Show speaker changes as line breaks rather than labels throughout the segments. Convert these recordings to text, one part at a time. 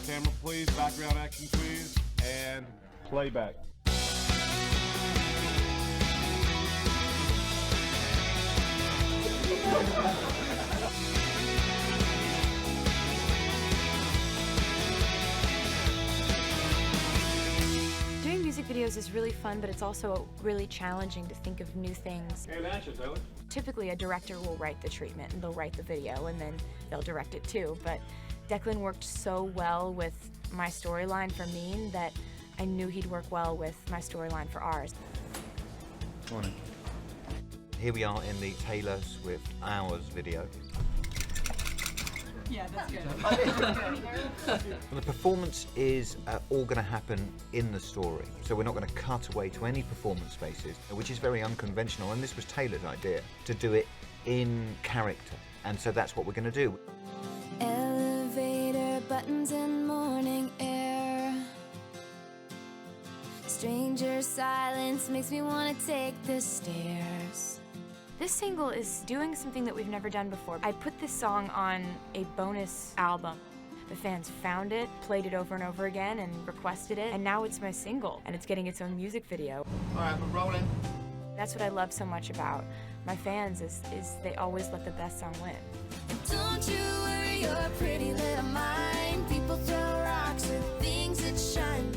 Camera please, background action please, and playback.
Doing music videos is really fun, but it's also really challenging to think of new things.
And action, Taylor.
Typically, a director will write the treatment, and they'll write the video, and then they'll direct it too. But Declan worked so well with my storyline for Mean that I knew he'd work well with my storyline for ours.
Morning. Here we are in the Taylor Swift Hours video.
Yeah, that's good.
Well, the performance is all going to happen in the story, so we're not going to cut away to any performance spaces, which is very unconventional, and this was Taylor's idea, to do it in character, and so that's what we're going to do.
Elevator buttons and morning air. Stranger silence makes me want to take the stairs.
This single is doing something that we've never done before. I put this song on a bonus album. The fans found it, played it over and over again, and requested it, and now it's my single, and it's getting its own music video.
All right, we're rolling.
That's what I love so much about my fans is they always let the best song win.
Don't you worry your pretty little mind. People throw rocks at things that shine.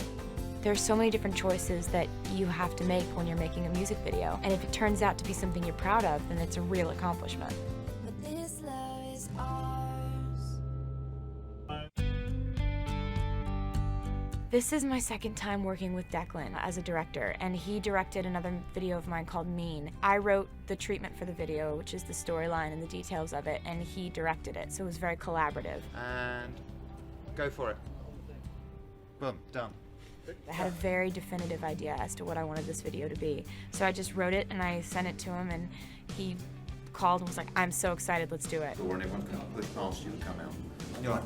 There's so many different choices that you have to make when you're making a music video, and if it turns out to be something you're proud of, then it's a real accomplishment.
But this love is ours.
This is my second time working with Declan as a director, and he directed another video of mine called Mean. I wrote the treatment for the video, which is the storyline and the details of it, and he directed it, so it was very collaborative.
And go for it. Boom, done.
I had a very definitive idea as to what I wanted this video to be, so I just wrote it and I sent it to him, and he called and was like, "I'm so excited, let's do it."
Or anyone can push past you and come out. You're right.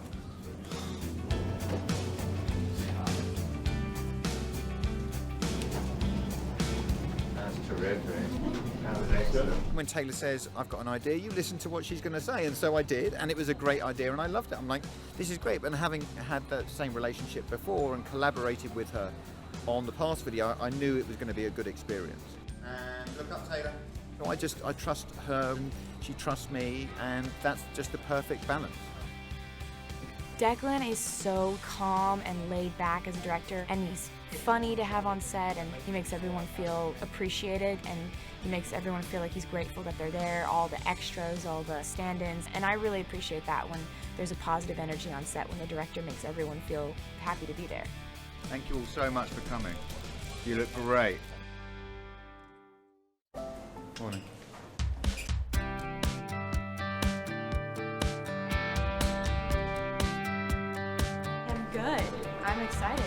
That's terrific. That was excellent. When Taylor says, "I've got an idea," you listen to what she's going to say, and so I did, and it was a great idea, and I loved it. I'm like, this is great. And having had that same relationship before and collaborated with her on the past video, I knew it was going to be a good experience. And look up, Taylor. So I trust her, she trusts me, and that's just the perfect balance.
Declan is so calm and laid back as a director, and he's funny to have on set, and he makes everyone feel appreciated, and he makes everyone feel like he's grateful that they're there, all the extras, all the stand-ins, and I really appreciate that when there's a positive energy on set, when the director makes everyone feel happy to be there.
Thank you all so much for coming. You look great. Morning.
I'm good. I'm excited.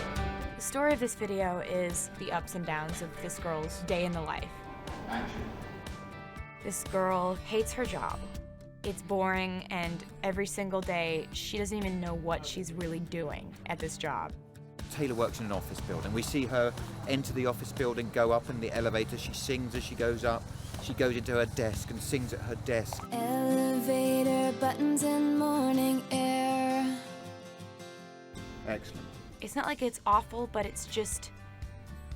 The story of this video is the ups and downs of this girl's day in the life.
Action.
This girl hates her job. It's boring, and every single day, she doesn't even know what she's really doing at this job.
Taylor works in an office building. We see her enter the office building, go up in the elevator. She sings as she goes up. She goes into her desk and sings at her desk.
Elevator buttons and morning air.
Excellent.
It's not like it's awful, but it's just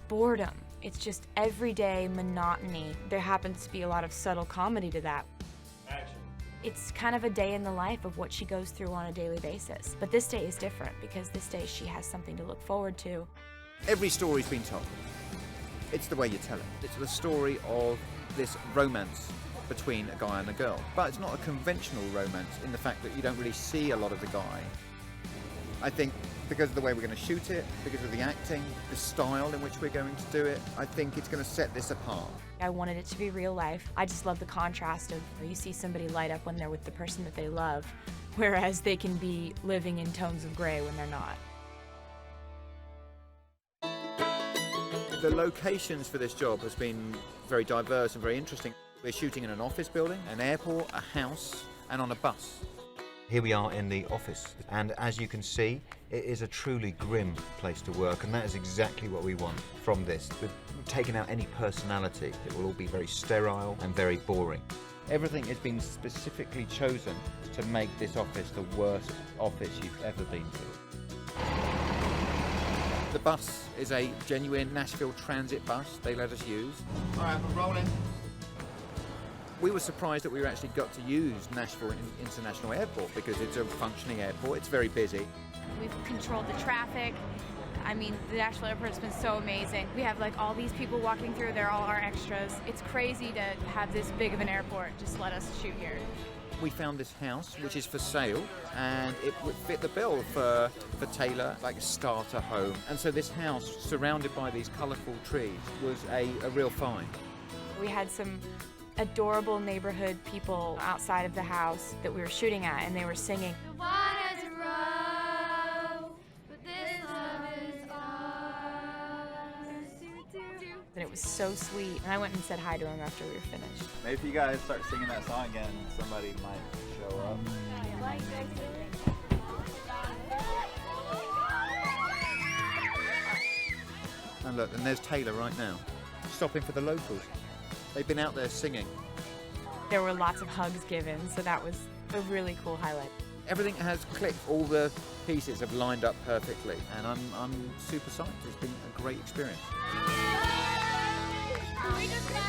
boredom. It's just everyday monotony. There happens to be a lot of subtle comedy to that.
Action.
It's kind of a day in the life of what she goes through on a daily basis. But this day is different because this day she has something to look forward to.
Every story's been told. It's the way you tell it. It's the story of this romance between a guy and a girl. But it's not a conventional romance in the fact that you don't really see a lot of the guy. I think because of the way we're going to shoot it, because of the acting, the style in which we're going to do it, I think it's going to set this apart.
I wanted it to be real life. I just love the contrast of you see somebody light up when they're with the person that they love, whereas they can be living in tones of gray when they're not.
The locations for this job has been very diverse and very interesting. We're shooting in an office building, an airport, a house, and on a bus. Here we are in the office, and as you can see, it is a truly grim place to work, and that is exactly what we want from this. We've taken out any personality. It will all be very sterile and very boring. Everything has been specifically chosen to make this office the worst office you've ever been to. The bus is a genuine Nashville Transit bus they let us use.
All right, we're rolling.
We were surprised that we actually got to use Nashville International Airport because it's a functioning airport. It's very busy.
We've controlled the traffic. I mean, the Nashville airport's been so amazing. We have like all these people walking through, they're all our extras. It's crazy to have this big of an airport just let us shoot here.
We found this house, which is for sale, and it would fit the bill for Taylor, like a starter home. And so this house, surrounded by these colourful trees, was a real find.
We had some adorable neighborhood people outside of the house that we were shooting at, and they were singing.
The waters roll, but this love is ours.
And it was so sweet. And I went and said hi to him after we were finished.
Maybe if you guys start singing that song again, somebody might show up.
And look, and there's Taylor right now, stopping for the locals. They've been out there singing.
There were lots of hugs given, so that was a really cool highlight.
Everything has clicked. All the pieces have lined up perfectly, and I'm super psyched. It's been a great experience.
We just got